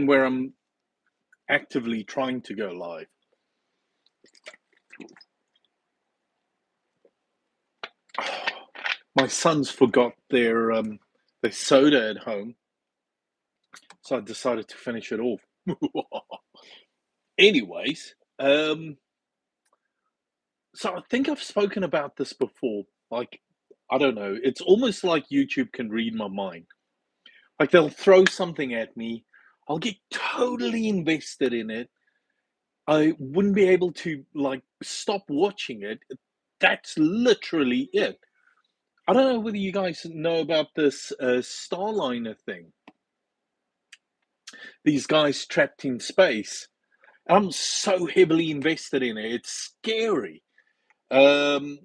where I'm actively trying to go live. My sons forgot their soda at home, so I decided to finish it off. Anyways, so I think I've spoken about this before. Like, I don't know. It's almost like YouTube can read my mind. Like they'll throw something at me, I'll get totally invested in it. I wouldn't be able to like stop watching it. That's literally it. I don't know whether you guys know about this Starliner thing. These guys trapped in space. I'm so heavily invested in it. It's scary. Um,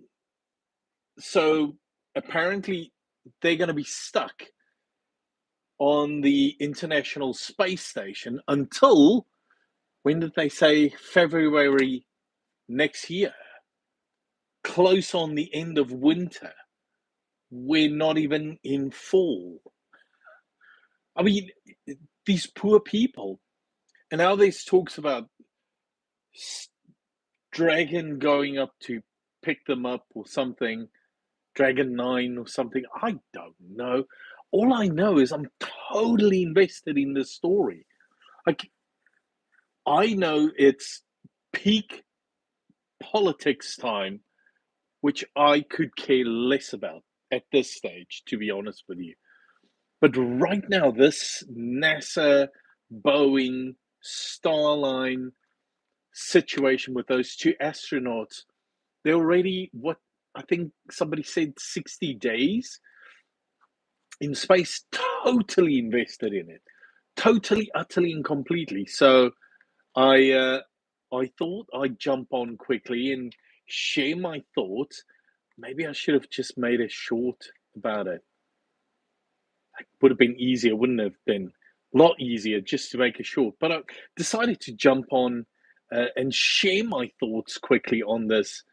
so apparently they're going to be stuck on the International Space Station until, when did they say? February next year. Close on the end of winter. We're not even in fall. I mean, these poor people. And now there's talks about Dragon going up to pick them up or something, Dragon 9 or something. I don't know. All I know is I'm totally invested in this story. Like, I know it's peak politics time, which I could care less about at this stage, to be honest with you. But right now, this NASA, Boeing, Starline situation with those two astronauts, they're already, what I think somebody said, 60 days in space, totally invested in it, totally, utterly, and completely. So I, uh, I thought I'd jump on quickly and share my thoughts. Maybe I should have just made a short about it. It would have been easier, wouldn't it have been? A lot easier just to make a short. But I decided to jump on and share my thoughts quickly on this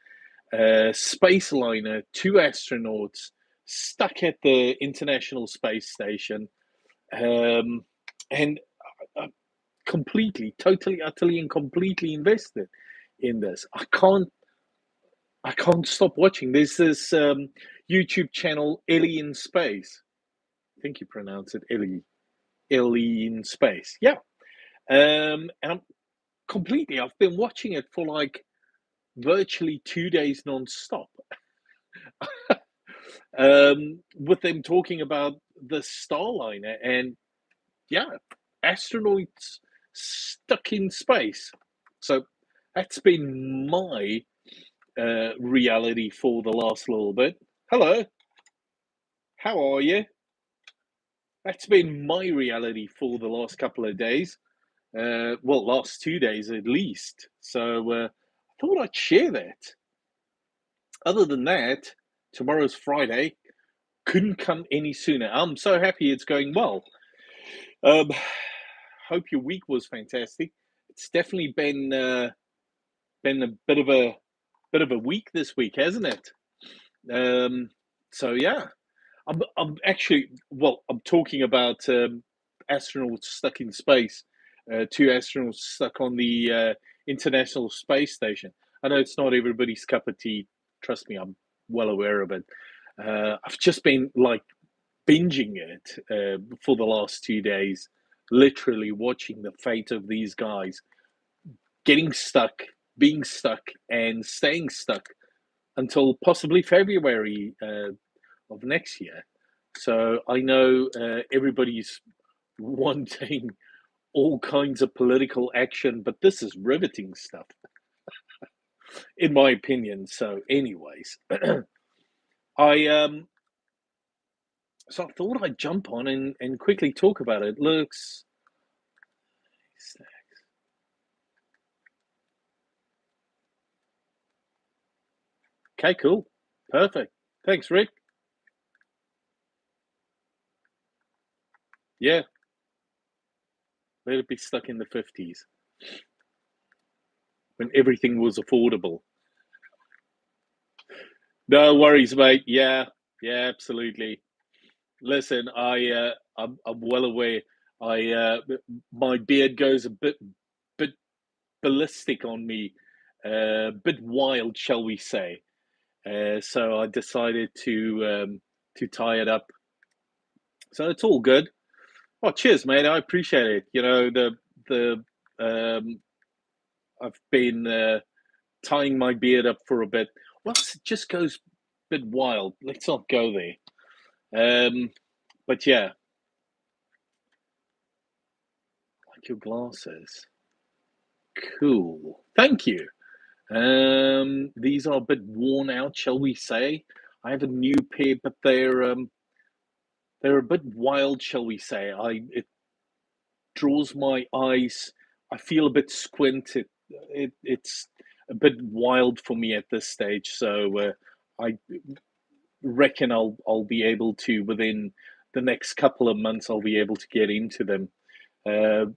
space liner, two astronauts stuck at the International Space Station, um, and uh, completely, totally, utterly, and completely invested in this. I can't stop watching. There's this YouTube channel, Ellie in Space. I think you pronounce it Ellie. Ellie in Space. Yeah. And I'm completely, I've been watching it for like virtually 2 days non-stop. With them talking about the Starliner and yeah, astronauts stuck in space. So that's been my reality for the last little bit. Hello, how are you? That's been my reality for the last couple of days. Well, last 2 days at least. So I thought I'd share that. Other than that, tomorrow's Friday. Couldn't come any sooner. I'm so happy it's going well. Um, hope your week was fantastic. It's definitely been a bit of a week this week, hasn't it? Um, so yeah, I'm actually, well, I'm talking about astronauts stuck in space. Two astronauts stuck on the International Space Station. I know it's not everybody's cup of tea. Trust me, I'm well aware of it. I've just been like binging it for the last 2 days, literally watching the fate of these guys getting stuck, being stuck, and staying stuck until possibly February of next year. So I know everybody's wanting all kinds of political action, but this is riveting stuff, in my opinion. So, anyways, I so I thought I'd jump on and quickly talk about it. Looks okay, cool, perfect. Thanks, Rick. Yeah, let it be stuck in the 50s when everything was affordable. No worries, mate. Yeah, yeah, absolutely. Listen, I'm well aware. I my beard goes a bit ballistic on me, a bit wild, shall we say? So I decided to tie it up. So it's all good. Oh, cheers, mate. I appreciate it. You know, the I've been tying my beard up for a bit. Once it just goes a bit wild. Let's not go there. But yeah, like your glasses. Cool. Thank you. These are a bit worn out, shall we say? I have a new pair, but they're a bit wild, shall we say? It draws my eyes. I feel a bit squinted. It's a bit wild for me at this stage. So I reckon I'll be able to within the next couple of months. I'll be able to get into them.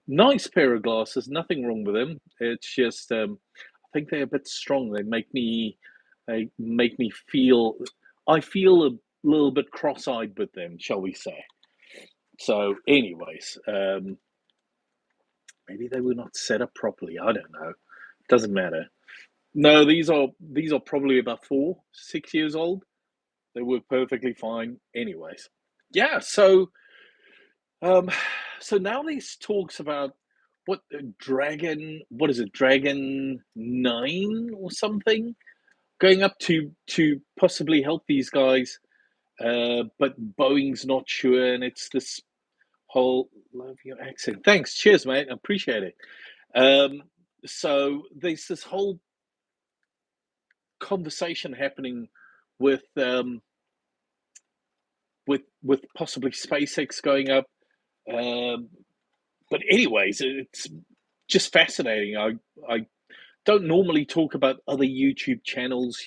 Nice pair of glasses. Nothing wrong with them. It's just I think they're a bit strong. They make me feel. I feel a little bit cross-eyed with them, shall we say? So, anyways, maybe they were not set up properly. I don't know. Doesn't matter. No, these are probably about 4, 6 years old. They work perfectly fine. Anyways, yeah. Um, so now these talks about what dragon. What is it? Dragon 9 or something going up to possibly help these guys. But Boeing's not sure, and it's this whole love your accent. Thanks, cheers, mate. I appreciate it. Um, so there's this whole conversation happening with with possibly SpaceX going up. Um, but anyways, it's just fascinating. I don't normally talk about other YouTube channels,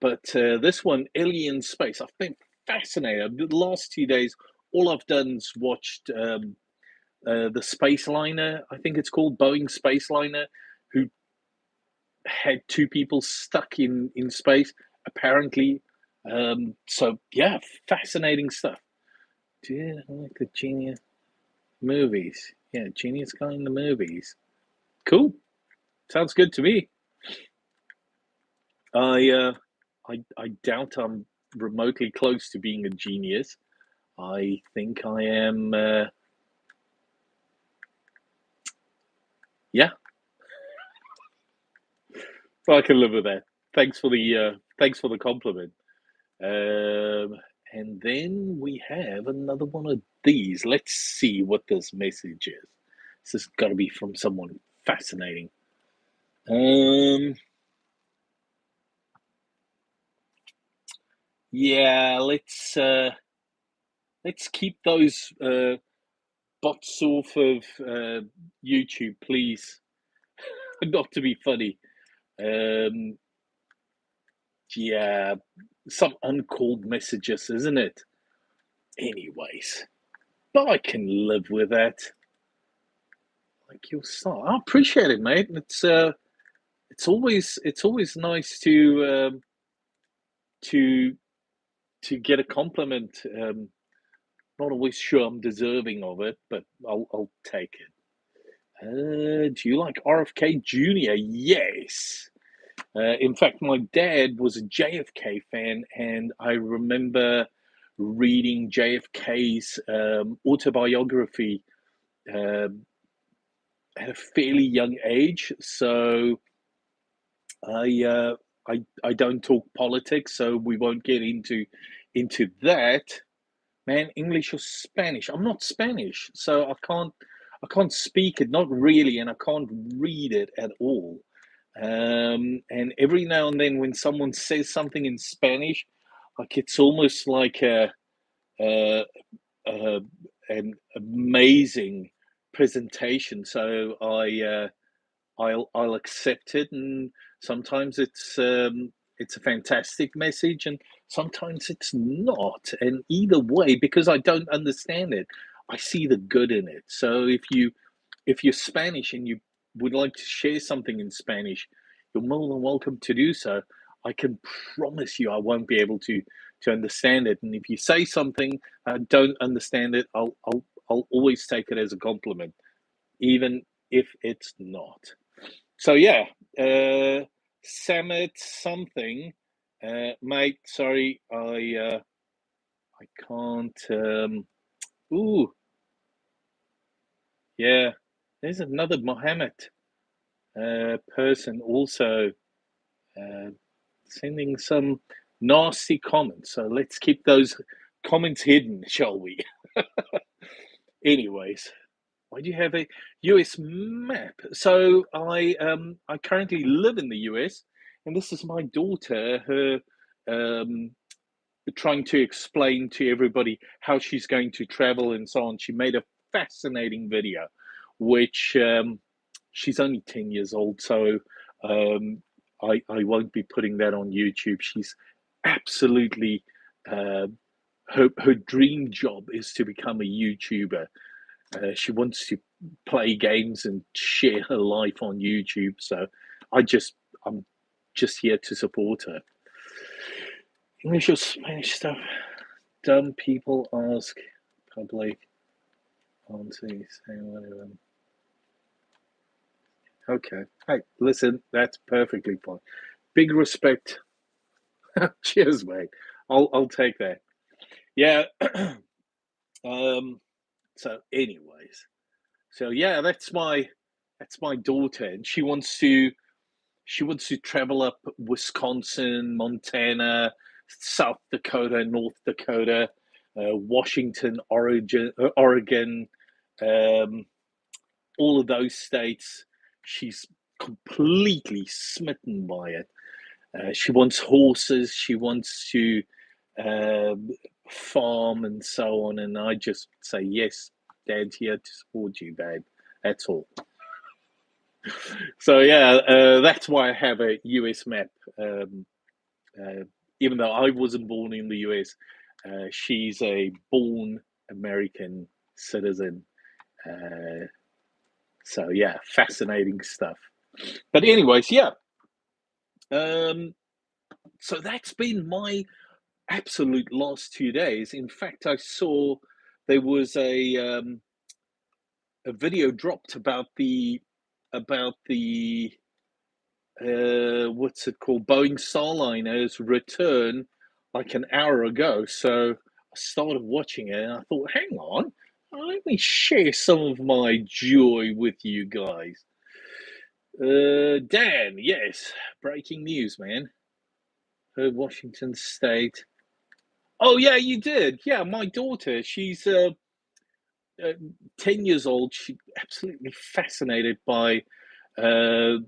but this one, Alien Space, I've been fascinated. The last 2 days, all I've done is watched the Space Liner, I think it's called Boeing Space Liner, who had two people stuck in space, apparently. So yeah, fascinating stuff. Do you like the Genius movies? Yeah, Genius guy in the movies. Cool. Sounds good to me. I I doubt I'm remotely close to being a genius. I think I am. Yeah, I can live with that. Thanks for the compliment. Um, and then we have another one of these. Let's see what this message is. This has got to be from someone fascinating. Um, yeah, let's keep those bots off of YouTube, please. Not to be funny. Um, yeah, some uncalled messages, isn't it? Anyways, but I can live with that. Like your song, I appreciate it, mate. It's always nice to to get a compliment. Not always sure I'm deserving of it, but I'll take it. Do you like RFK Jr.? Yes. In fact, my dad was a JFK fan, and I remember reading JFK's autobiography uh, at a fairly young age. So I, uh, I don't talk politics, so we won't get into that. Man, English or Spanish? I'm not Spanish, so I can't speak it, not really, and I can't read it at all. And every now and then, when someone says something in Spanish, like it's almost like a, a an amazing presentation. So I'll accept it, and sometimes it's a fantastic message, and sometimes it's not. And either way, because I don't understand it, I see the good in it. So if you're Spanish and you would like to share something in Spanish, you're more than welcome to do so. I can promise you I won't be able to understand it. And if you say something I don't understand it, I'll always take it as a compliment, even if it's not. So yeah, Samet something, mate. Sorry, I can't. Ooh, yeah. There's another Mohammed person also uh, sending some nasty comments. So let's keep those comments hidden, shall we? Anyways, why do you have a US map? So I currently live in the US, and this is my daughter. Her um, trying to explain to everybody how she's going to travel and so on. She made a fascinating video, which she's only 10 years old, so um, I won't be putting that on YouTube. She's absolutely, uh, her dream job is to become a YouTuber. She wants to play games and share her life on YouTube. So I'm just here to support her. English or Spanish stuff. Dumb people ask public aunties. Okay. Hey, listen, that's perfectly fine. Big respect. Cheers, mate. I'll take that. Yeah. um. So, anyways, so yeah, that's my daughter, and she wants to travel up Wisconsin, Montana, South Dakota, North Dakota, Washington, Oregon, um, all of those states. She's completely smitten by it. She wants horses. She wants to um, farm and so on. And I just say, yes, Dad's here to support you, babe. That's all. So yeah, that's why I have a US map. Um, Even though I wasn't born in the US, she's a born American citizen. Uh, so yeah, fascinating stuff. But anyways, yeah. Um, so that's been my absolute last 2 days. In fact, I saw there was a video dropped about the what's it called, Boeing Starliner's return like an hour ago. So I started watching it and I thought, hang on, let me share some of my joy with you guys. Dan, yes, breaking news, man. Heard Washington State. Oh yeah, you did. Yeah, my daughter, she's uh 10 years old. She's absolutely fascinated by uh,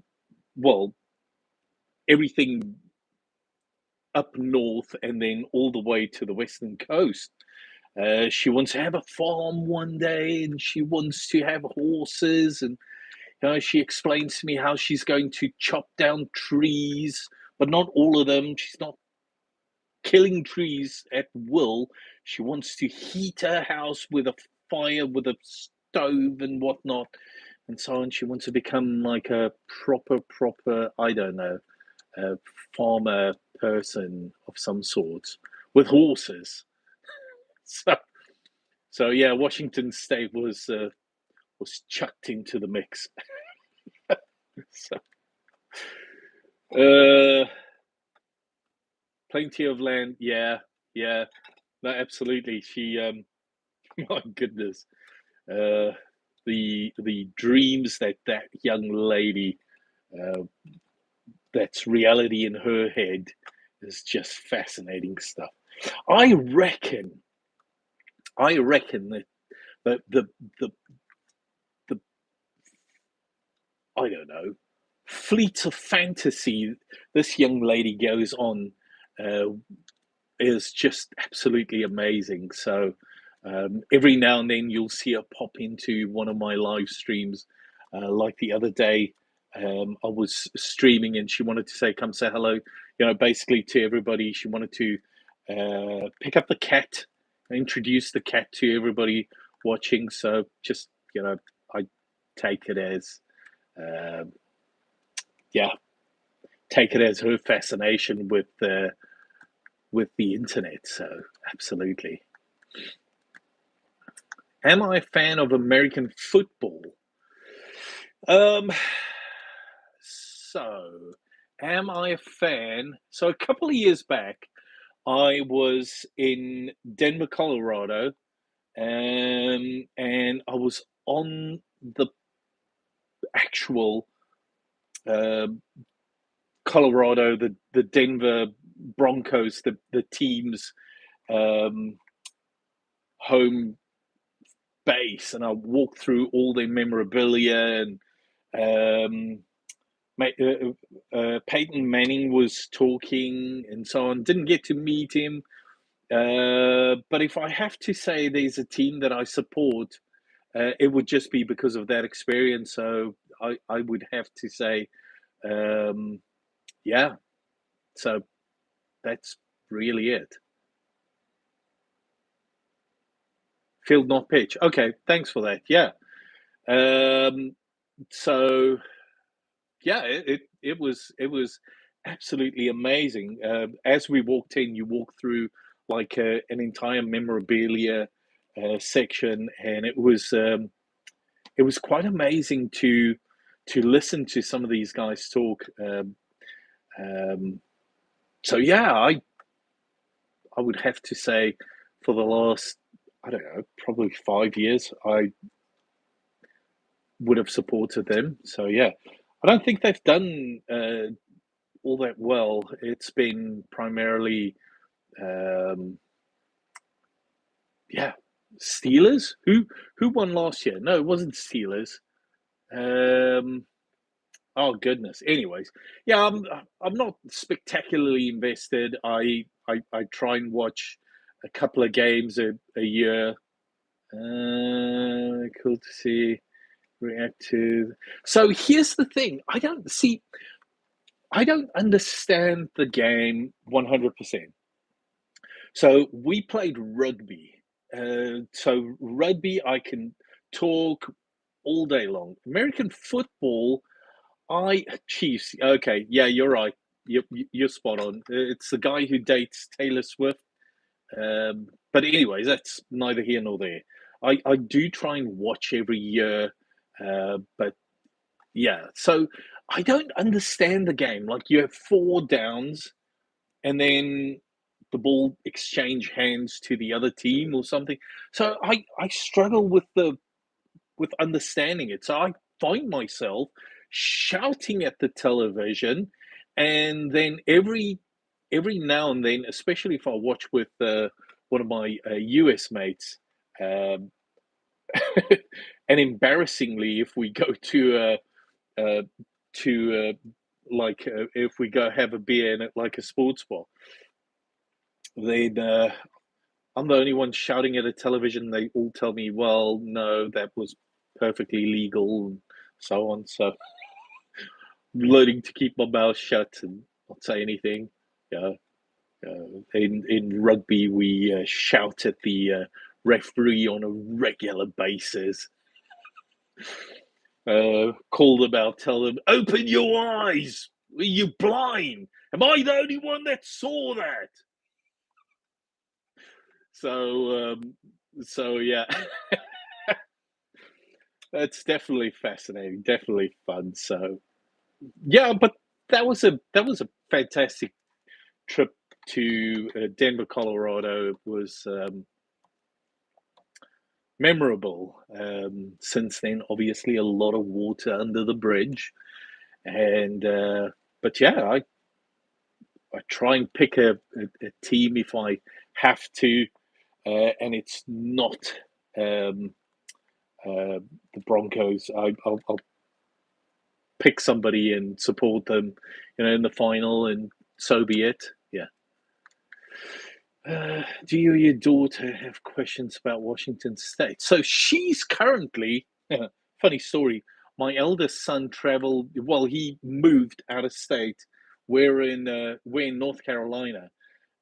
well, everything up north and then all the way to the western coast. She wants to have a farm one day, and she wants to have horses. And she explains to me how she's going to chop down trees, but not all of them. She's not killing trees at will. She wants to heat her house with a fire, with a stove and whatnot, and so on. She wants to become like a proper, I don't know, a farmer person of some sort with horses. So, so yeah, Washington State was chucked into the mix. So, uh, plenty of land. Yeah, yeah, no, absolutely. She, my goodness, uh, the dreams that that young lady, uh, that's reality in her head, is just fascinating stuff. I reckon, I reckon that the the I don't know, fleets of fantasy this young lady goes on uh, is just absolutely amazing. So every now and then you'll see her pop into one of my live streams. Like the other day, I was streaming and she wanted to say, "Come say hello," basically to everybody. She wanted to pick up the cat, introduce the cat to everybody watching. So just I take it as um, yeah, take it as her fascination with the internet. So absolutely. Am I a fan of American football? Um, so, am I a fan? So, a couple of years back, I was in Denver, Colorado, and I was on the actual uh, Colorado, the Denver Broncos, the team's um, home base, and I walked through all their memorabilia and um, Peyton Manning was talking and so on. Didn't get to meet him, but if I have to say there's a team that I support, it would just be because of that experience. So I would have to say, um, yeah. So that's really it. Field not pitch. Okay, thanks for that. Yeah. Um, so yeah, it was absolutely amazing. As we walked in, you walk through like an entire memorabilia section, and it was quite amazing to listen to some of these guys talk. Um, so yeah, I would have to say for the last, I don't know, probably 5 years, I would have supported them. So yeah, I don't think they've done all that well. It's been primarily, um, yeah, Steelers. Who won last year? No, it wasn't Steelers. Um, oh goodness. Anyways, yeah, I'm not spectacularly invested. I try and watch a couple of games a year. Cool to see react to. So here's the thing. I don't understand the game 100%. So we played rugby. So rugby, I can talk all day long. American football, Chiefs. Okay, yeah, you're right. You're spot on. It's the guy who dates Taylor Swift. But anyways, that's neither here nor there. I do try and watch every year, but yeah. So I don't understand the game. Like you have four downs, and then the ball exchange hands to the other team or something. So I struggle with understanding it. So I find myself shouting at the television, and then every now and then, especially if I watch with one of my US mates, um, and embarrassingly, if we go uh, if we go have a beer in it like a sports bar, then I'm the only one shouting at a television. They all tell me, well, no, that was perfectly legal and so on. So I'm learning to keep my mouth shut and not say anything. Yeah. In rugby, we shout at the referee on a regular basis. Call them out, tell them, open your eyes. Are you blind? Am I the only one that saw that? So, so yeah, that's definitely fascinating, definitely fun. So, yeah, but that was a fantastic trip to Denver, Colorado. It was memorable. Since then, obviously, a lot of water under the bridge, and but yeah, I try and pick a team if I have to, and it's not um, the Broncos. I'll pick somebody and support them, in the final, and so be it. Yeah. Do you or your daughter have questions about Washington State? So she's currently, funny story. My eldest son traveled. Well, he moved out of state. We're in North Carolina,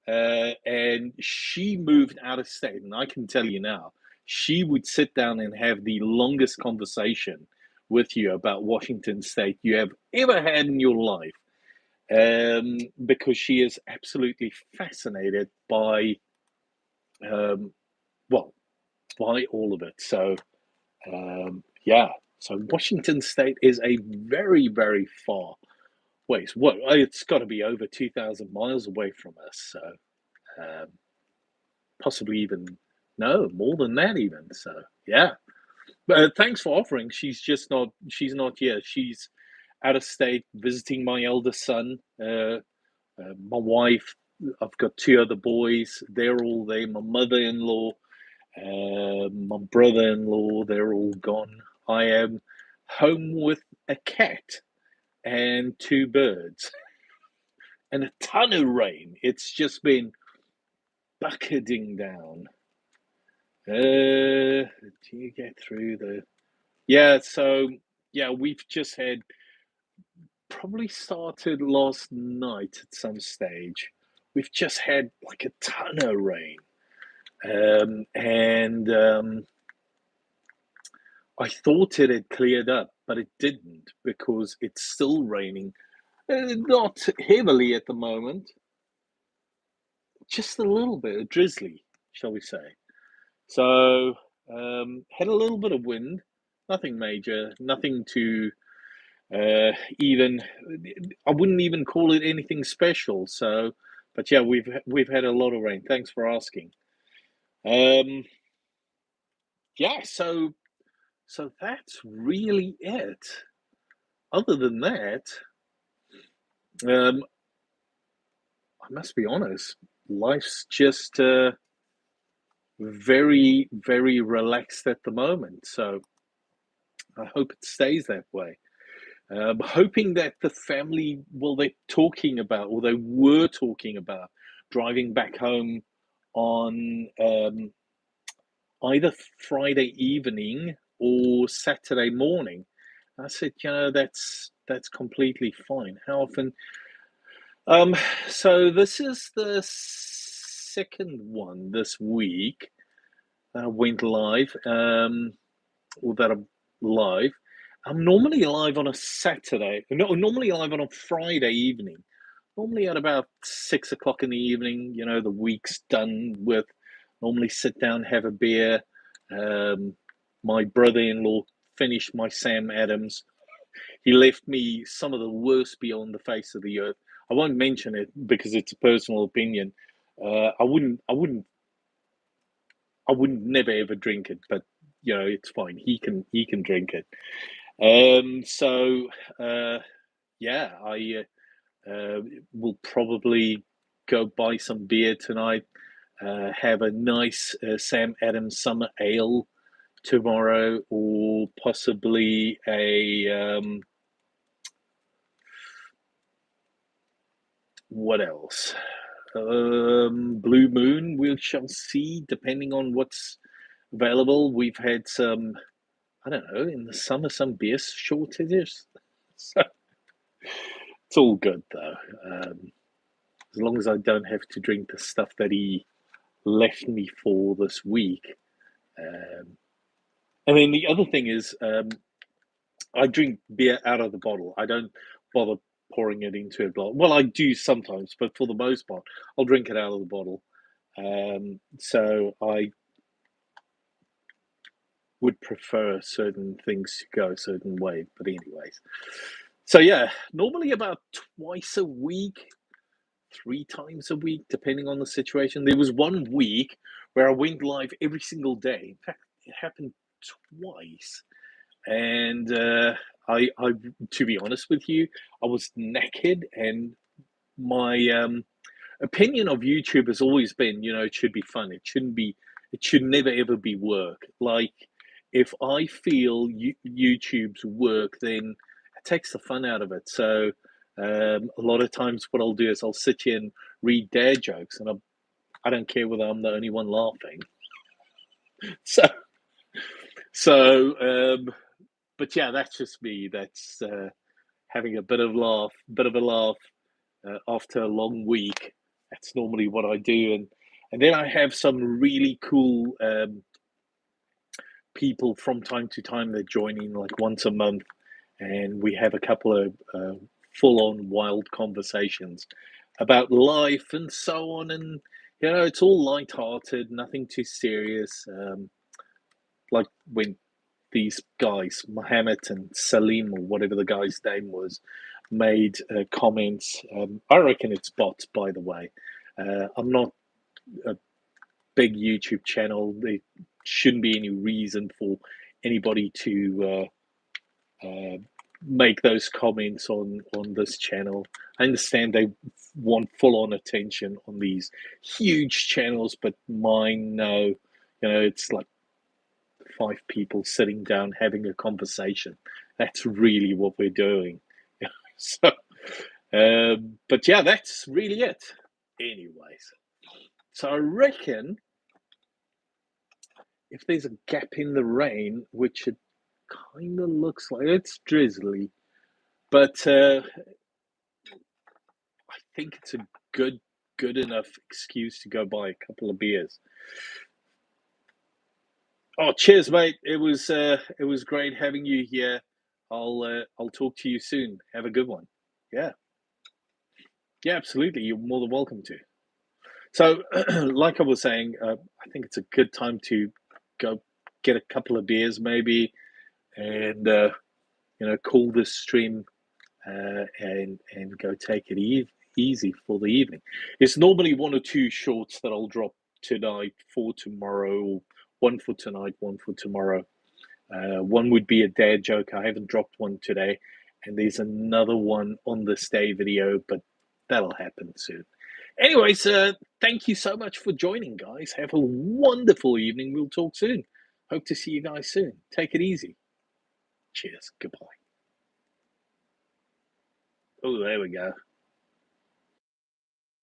and she moved out of state. And I can tell you now, she would sit down and have the longest conversation with you about Washington State you have ever had in your life, because she is absolutely fascinated by, um, well, by all of it. So yeah, so Washington State is a very, very far ways. What it's got to be over 2,000 miles away from us. So um, possibly even no more than that even. So yeah, but thanks for offering. She's just not. She's not here. She's out of state visiting my eldest son. My wife. I've got two other boys. They're all there. My mother-in-law, my brother-in-law. They're all gone. I am home with a cat and two birds and a ton of rain. It's just been bucketing down. Do you get through the? Yeah, so yeah, we've just had probably started last night at some stage. We've just had like a ton of rain, and I thought it had cleared up, but it didn't because it's still raining. Not heavily at the moment, just a little bit, drizzly, shall we say. So, had a little bit of wind, nothing major, nothing to even, I wouldn't even call it anything special. So, but yeah, we've had a lot of rain. Thanks for asking. Um, yeah, so that's really it. Other than that, um, I must be honest, life's just very, very relaxed at the moment. So I hope it stays that way. Hoping that the family, well, they're talking about, or they were talking about, driving back home on either Friday evening or Saturday morning. I said, that's completely fine. How often? Um, so this is the second one this week that went live, or that I'm live. I'm normally live on a Saturday. No, normally live on a Friday evening. Normally at about 6 o'clock in the evening. The week's done with. Normally sit down, have a beer. Um, my brother-in-law finished my Sam Adams. He left me some of the worst beyond the face of the earth. I won't mention it because it's a personal opinion. I wouldn't never ever drink it, but it's fine. He can drink it. So yeah, I will probably go buy some beer tonight. Have a nice Sam Adams summer ale tomorrow, or possibly a what else? Blue Moon. We shall see, depending on what's available. We've had some, I don't know, in the summer, some beer shortages. So it's all good though. As long as I don't have to drink the stuff that he left me for this week. Um, I mean, the other thing is, I drink beer out of the bottle. I don't bother pouring it into a glass. Well, I do sometimes, but for the most part, I'll drink it out of the bottle. So I would prefer certain things to go a certain way. But anyways, so yeah, normally about twice a week, three times a week, depending on the situation. There was one week where I went live every single day. In fact, it happened twice, and to be honest with you, I was knackered, and my opinion of YouTube has always been, it should be fun. It shouldn't be. It should never ever be work. Like, if I feel YouTube's work, then it takes the fun out of it. So a lot of times, what I'll do is I'll sit here and read dad jokes, and I don't care whether I'm the only one laughing. So so, but yeah, that's just me. That's having a bit of a laugh after a long week. That's normally what I do, and then I have some really cool people from time to time that join in like once a month, and we have a couple of full-on wild conversations about life and so on, and it's all light-hearted, nothing too serious. like when these guys, Mohammed and Salim, or whatever the guy's name was, made comments. I reckon it's bots, by the way. I'm not a big YouTube channel. There shouldn't be any reason for anybody to make those comments on this channel. I understand they want full on attention on these huge channels, but mine, no. It's like 5 people sitting down having a conversation. That's really what we're doing. So, but yeah, that's really it. Anyways, so I reckon if there's a gap in the rain, which it kind of looks like, it's drizzly, but I think it's a good enough excuse to go buy a couple of beers. Oh, cheers, mate! It was great having you here. I'll talk to you soon. Have a good one. Yeah, yeah, absolutely. You're more than welcome to. So, like I was saying, I think it's a good time to go get a couple of beers, maybe, and call this stream and go take it easy for the evening. It's normally one or two shorts that I'll drop tonight for tomorrow, or one for tonight, one for tomorrow. One would be a dad joke. I haven't dropped one today, and there's another one on the stay video, but that'll happen soon. Anyways, thank you so much for joining, guys. Have a wonderful evening. We'll talk soon. Hope to see you guys soon. Take it easy. Cheers. Goodbye. Oh, there we go.